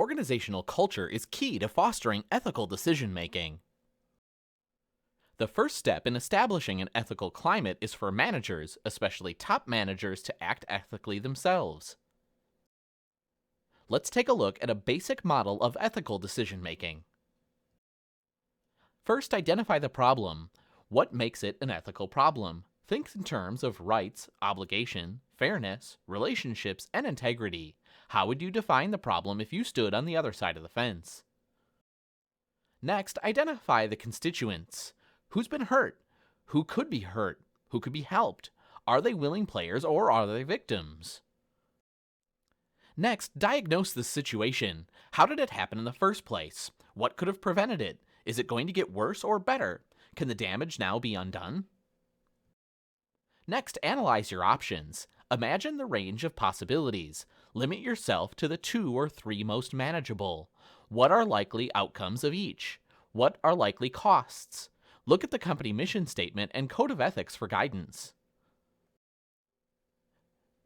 organizational culture is key to fostering ethical decision-making. The first step in establishing an ethical climate is for managers, especially top managers, to act ethically themselves. Let's take a look at a basic model of ethical decision-making. First, identify the problem. What makes it an ethical problem? Think in terms of rights, obligation, fairness, relationships, and integrity. How would you define the problem if you stood on the other side of the fence? Next, identify the constituents. Who's been hurt? Who could be hurt? Who could be helped? Are they willing players or are they victims? Next, diagnose the situation. How did it happen in the first place? What could have prevented it? Is it going to get worse or better? Can the damage now be undone? Next, analyze your options. Imagine the range of possibilities. Limit yourself to the 2 or 3 most manageable. What are likely outcomes of each? What are likely costs? Look at the company mission statement and code of ethics for guidance.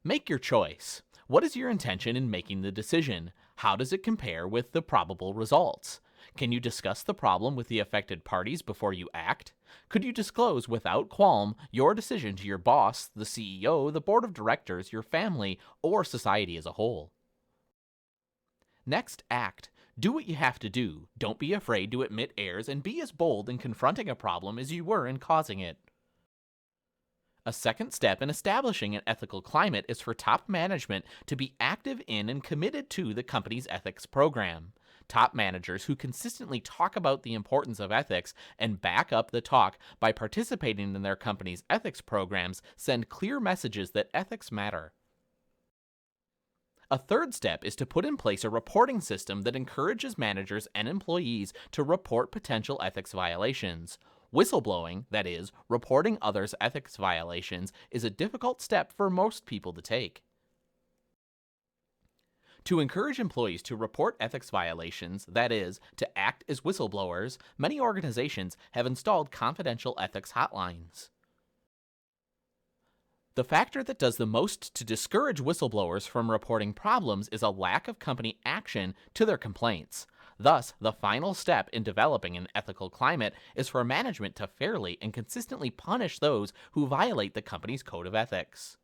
Make your choice. What is your intention in making the decision? How does it compare with the probable results? Can you discuss the problem with the affected parties before you act? Could you disclose without qualm your decision to your boss, the CEO, the board of directors, your family, or society as a whole? Next, act. Do what you have to do. Don't be afraid to admit errors and be as bold in confronting a problem as you were in causing it. A second step in establishing an ethical climate is for top management to be active in and committed to the company's ethics program. Top managers who consistently talk about the importance of ethics and back up the talk by participating in their company's ethics programs send clear messages that ethics matter. A third step is to put in place a reporting system that encourages managers and employees to report potential ethics violations. Whistleblowing, that is, reporting others' ethics violations, is a difficult step for most people to take. To encourage employees to report ethics violations, that is, to act as whistleblowers, many organizations have installed confidential ethics hotlines. The factor that does the most to discourage whistleblowers from reporting problems is a lack of company action to their complaints. Thus, the final step in developing an ethical climate is for management to fairly and consistently punish those who violate the company's code of ethics.